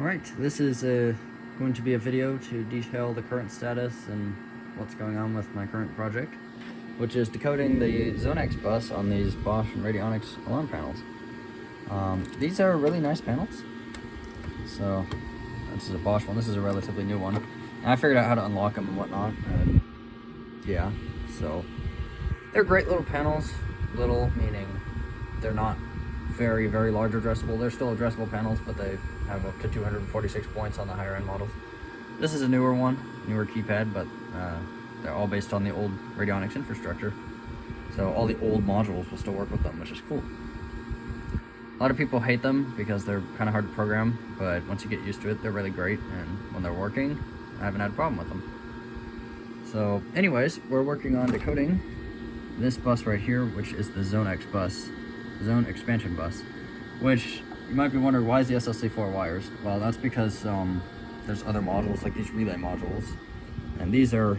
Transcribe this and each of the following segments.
Alright, this is going to be a video to detail the current status and what's going on with my current project, which is decoding the Zonex bus on these Bosch and Radionics alarm panels. These are really nice panels. So, this is a Bosch one, this is a relatively new one. And I figured out how to unlock them and whatnot, and yeah, so they're great little panels. Little meaning they're not very, very large addressable. They're still addressable panels, but they have up to 246 points on the higher end models. This is a newer one, newer keypad, but they're all based on the old Radionics infrastructure. So all the old modules will still work with them, which is cool. A lot of people hate them because they're kind of hard to program, but once you get used to it, they're really great, and when they're working, I haven't had a problem with them. So anyways, we're working on decoding this bus right here, which is the Zonex bus, Zone Expansion Bus, which you might be wondering, why is the SLC 4 wires? Well, that's because there's other modules like these relay modules, and these are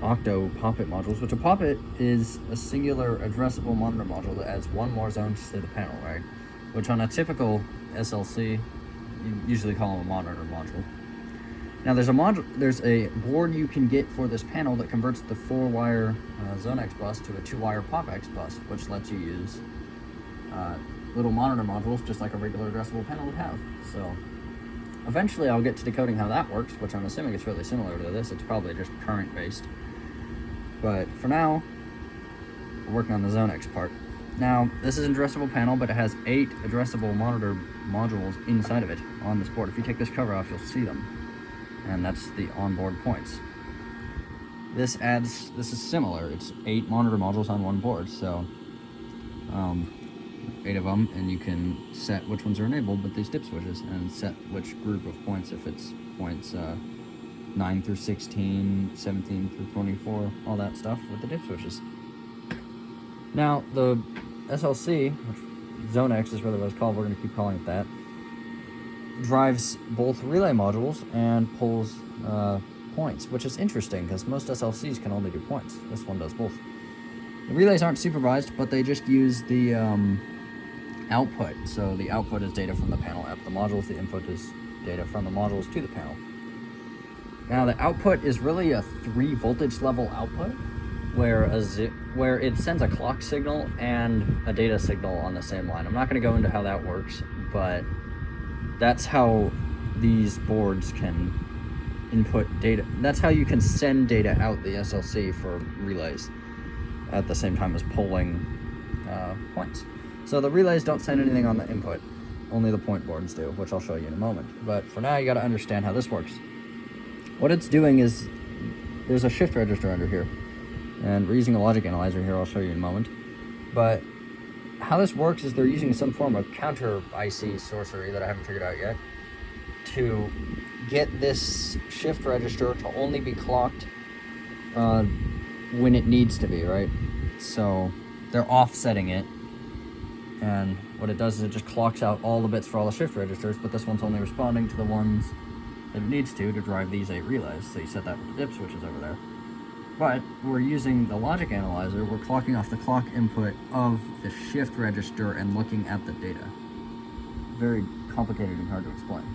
octo poppet modules, which a poppet is a singular addressable monitor module that adds one more zone to the panel, right? Which on a typical SLC, you usually call them a monitor module. Now there's a board you can get for this panel that converts the 4-wire Zonex bus to a 2-wire PopX bus, which lets you use little monitor modules just like a regular addressable panel would have. So eventually I'll get to decoding how that works, which I'm assuming it's really similar to this. It's probably just current based. But for now, we're working on the Zonex part. Now, this is an addressable panel, but it has 8 addressable monitor modules inside of it on this board. If you take this cover off, you'll see them. And that's the onboard points. This is similar. It's 8 monitor modules on one board, so 8 of them, and you can set which ones are enabled with these dip switches, and set which group of points, if it's points 9 through 16, 17 through 24, all that stuff with the dip switches. Now, the SLC, which Zonex is really what it's called, we're going to keep calling it that, drives both relay modules and pulls points, which is interesting because most SLCs can only do points. This one does both. The relays aren't supervised, but they just use the output. So the output is data from the panel at the modules, the input is data from the modules to the panel. Now the output is really a 3 voltage level output where it sends a clock signal and a data signal on the same line. I'm not going to go into how that works, but that's how these boards can input data. That's how you can send data out the SLC for relays at the same time as pulling points. So the relays don't send anything on the input, only the point boards do, which I'll show you in a moment. But for now, you got to understand how this works. What it's doing is, there's a shift register under here, and we're using a logic analyzer here. I'll show you in a moment. But how this works is they're using some form of counter IC sorcery that I haven't figured out yet to get this shift register to only be clocked when it needs to be, right? So they're offsetting it, and what it does is it just clocks out all the bits for all the shift registers, but this one's only responding to the ones that it needs to drive these 8 relays. So you set that with the dip switches over there. But we're using the logic analyzer, we're clocking off the clock input of the shift register and looking at the data. Very complicated and hard to explain.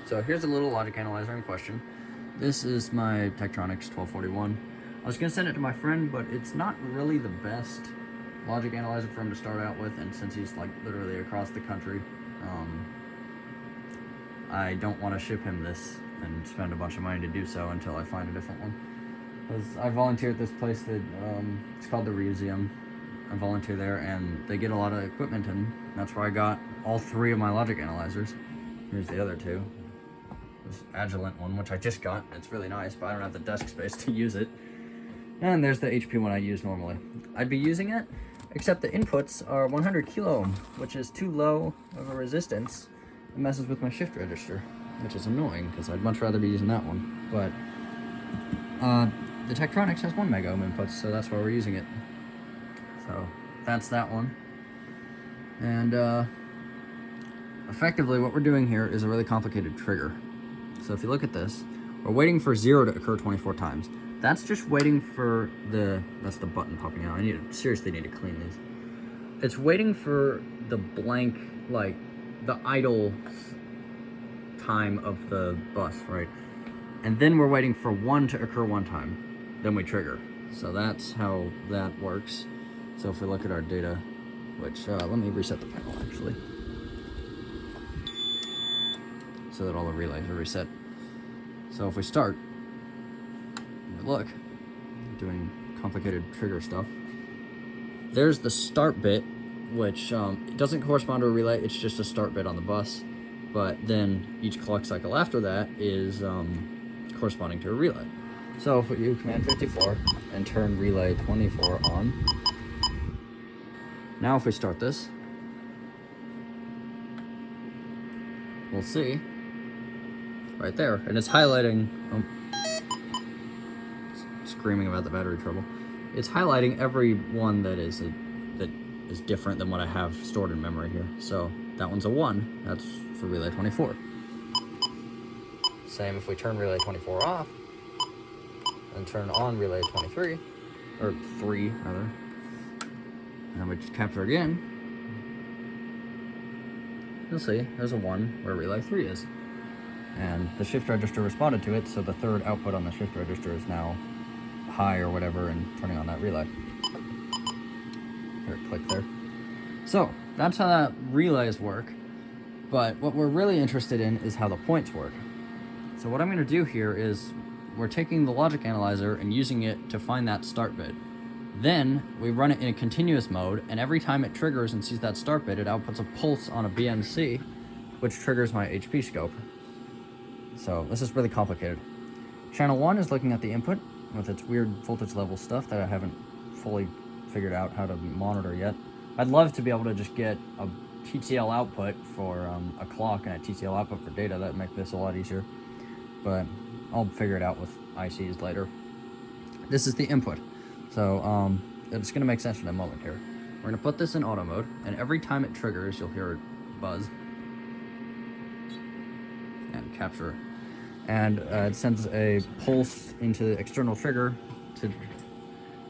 So here's a little logic analyzer in question. This is my Tektronix 1241. I was going to send it to my friend, but it's not really the best logic analyzer for him to start out with, and since he's like literally across the country, I don't want to ship him this and spend a bunch of money to do so until I find a different one. Because I volunteer at this place that it's called the Museum. I volunteer there, and they get a lot of equipment, and that's where I got all 3 of my logic analyzers. Here's the other 2. This Agilent one, which I just got. It's really nice, but I don't have the desk space to use it. And there's the HP one I use normally. I'd be using it, except the inputs are 100 kilo ohm, which is too low of a resistance. It messes with my shift register, which is annoying because I'd much rather be using that one. But the Tektronix has 1 mega ohm inputs, so that's why we're using it. So that's that one. And effectively what we're doing here is a really complicated trigger. So if you look at this, we're waiting for 0 to occur 24 times. That's just waiting for that's the button popping out. Seriously need to clean these. It's waiting for the blank, like, the idle time of the bus, right? And then we're waiting for 1 to occur one time, then we trigger. So that's how that works. So if we look at our data, which, let me reset the panel actually, so that all the relays are reset. So if we start, and look, doing complicated trigger stuff, there's the start bit, which it doesn't correspond to a relay, it's just a start bit on the bus. But then each clock cycle after that is corresponding to a relay. So if we do command 54 and turn relay 24 on, now if we start this, we'll see right there, and it's highlighting, screaming about the battery trouble. It's highlighting every one that is different than what I have stored in memory here. So that one's a 1, that's for relay 24. Same if we turn relay 24 off and turn on relay 23, or 3 rather, and we capture again, you'll see there's a 1 where relay 3 is. And the shift register responded to it, so the third output on the shift register is now high or whatever and turning on that relay. Here, click there. So that's how that relays work. But what we're really interested in is how the points work. So what I'm going to do here is we're taking the logic analyzer and using it to find that start bit. Then we run it in a continuous mode, and every time it triggers and sees that start bit, it outputs a pulse on a BNC, which triggers my HP scope. So this is really complicated. Channel 1 is looking at the input with its weird voltage level stuff that I haven't fully figured out how to monitor yet. I'd love to be able to just get a TTL output for a clock and a TTL output for data. That'd make this a lot easier, but I'll figure it out with ICs later. This is the input. So it's gonna make sense in a moment here. We're gonna put this in auto mode, and every time it triggers, you'll hear it buzz and capture. And it sends a pulse into the external trigger to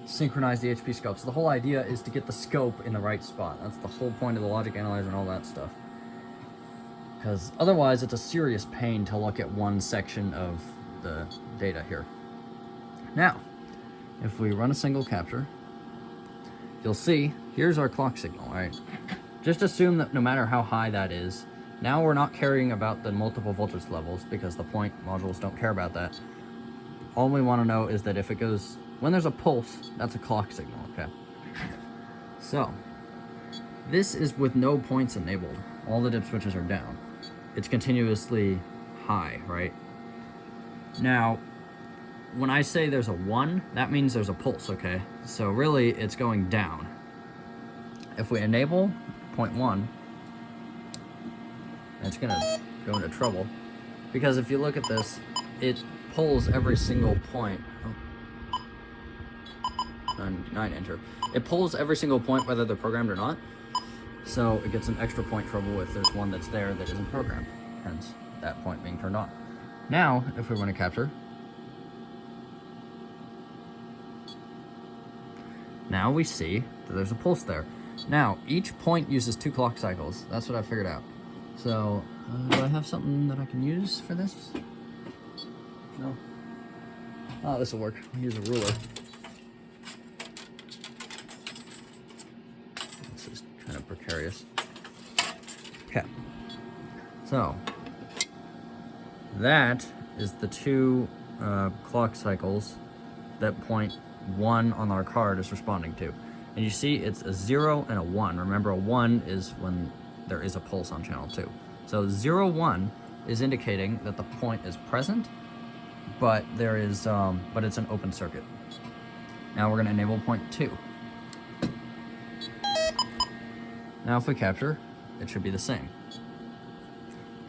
synchronize the HP scope. So the whole idea is to get the scope in the right spot. That's the whole point of the logic analyzer and all that stuff. Because otherwise it's a serious pain to look at one section of the data here. Now, if we run a single capture, you'll see here's our clock signal, right? Just assume that no matter how high that is, now we're not caring about the multiple voltage levels because the point modules don't care about that. All we want to know is that if it goes, when there's a pulse, that's a clock signal, okay? So, this is with no points enabled. All the dip switches are down. It's continuously high, right? Now, when I say there's a 1, that means there's a pulse, okay? So really, it's going down. If we enable 0.1, it's gonna go into trouble, because if you look at this, it pulls every single point. Oh. 9 enter. It pulls every single point whether they're programmed or not. So it gets an extra point trouble if there's one that's there that isn't programmed, hence that point being turned on. Now, if we want to capture, now we see that there's a pulse there. Now, each point uses 2 clock cycles. That's what I figured out. So, do I have something that I can use for this? No. Oh, this will work. I'll use a ruler. This is kind of precarious. Okay. So, that is the 2 clock cycles that point 1 on our card is responding to. And you see it's a 0 and a 1. Remember, a 1 is when there is a pulse on channel 2. So 0, 1 is indicating that the point is present, but there is, but it's an open circuit. Now we're gonna enable point 2. Now if we capture, it should be the same.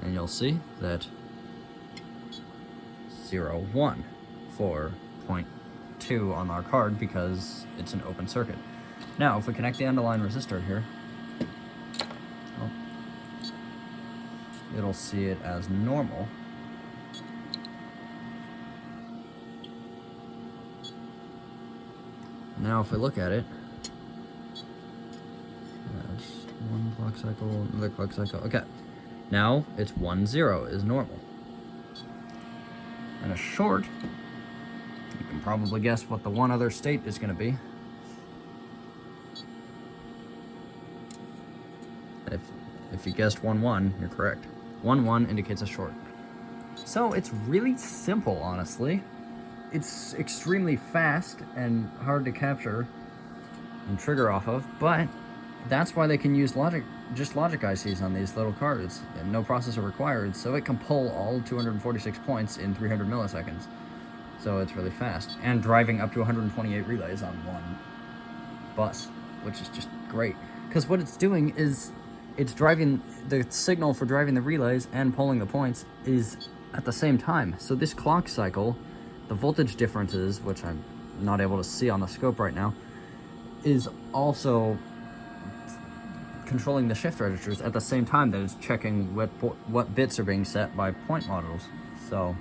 And you'll see that 0, 1 for point 2 on our card because it's an open circuit. Now, if we connect the underlying resistor here, it'll see it as normal. Now, if we look at it, that's 1 clock cycle, another clock cycle. Okay, Now it's 1, 0 is normal. And a short, you can probably guess what the one other state is going to be. If you guessed 1, 1, you're correct. 1, 1 indicates a short. So it's really simple, honestly. It's extremely fast and hard to capture and trigger off of, but that's why they can use logic ICs on these little cards, and no processor required, so it can pull all 246 points in 300 milliseconds. So it's really fast, and driving up to 128 relays on one bus, which is just great. Because what it's doing is it's driving the signal for driving the relays and pulling the points is at the same time. So this clock cycle, the voltage differences, which I'm not able to see on the scope right now, is also controlling the shift registers at the same time that it's checking what bits are being set by point modules. So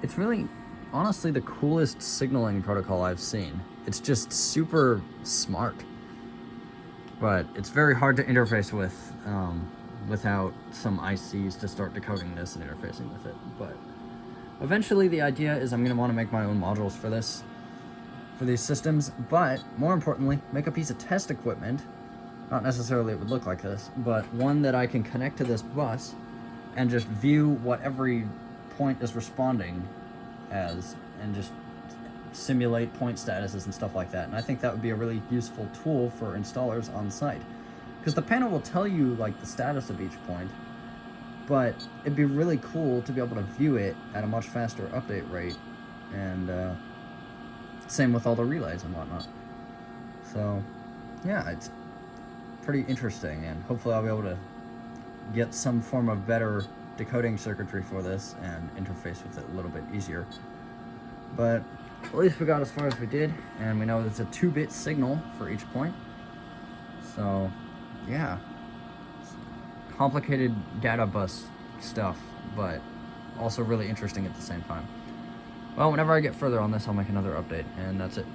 it's really, honestly, the coolest signaling protocol I've seen. It's just super smart, but it's very hard to interface with without some ICs to start decoding this and interfacing with it. But eventually the idea is I'm going to want to make my own modules for these systems, but more importantly, make a piece of test equipment. Not necessarily it would look like this, but one that I can connect to this bus and just view what every point is responding as, and just simulate point statuses and stuff like that. And I think that would be a really useful tool for installers on site, because the panel will tell you like the status of each point, but it'd be really cool to be able to view it at a much faster update rate, and same with all the relays and whatnot. So yeah, it's pretty interesting, and hopefully I'll be able to get some form of better decoding circuitry for this and interface with it a little bit easier. But at least we got as far as we did, and we know it's a 2-bit signal for each point. So yeah, complicated data bus stuff, but also really interesting at the same time. Well, whenever I get further on this, I'll make another update, and that's it.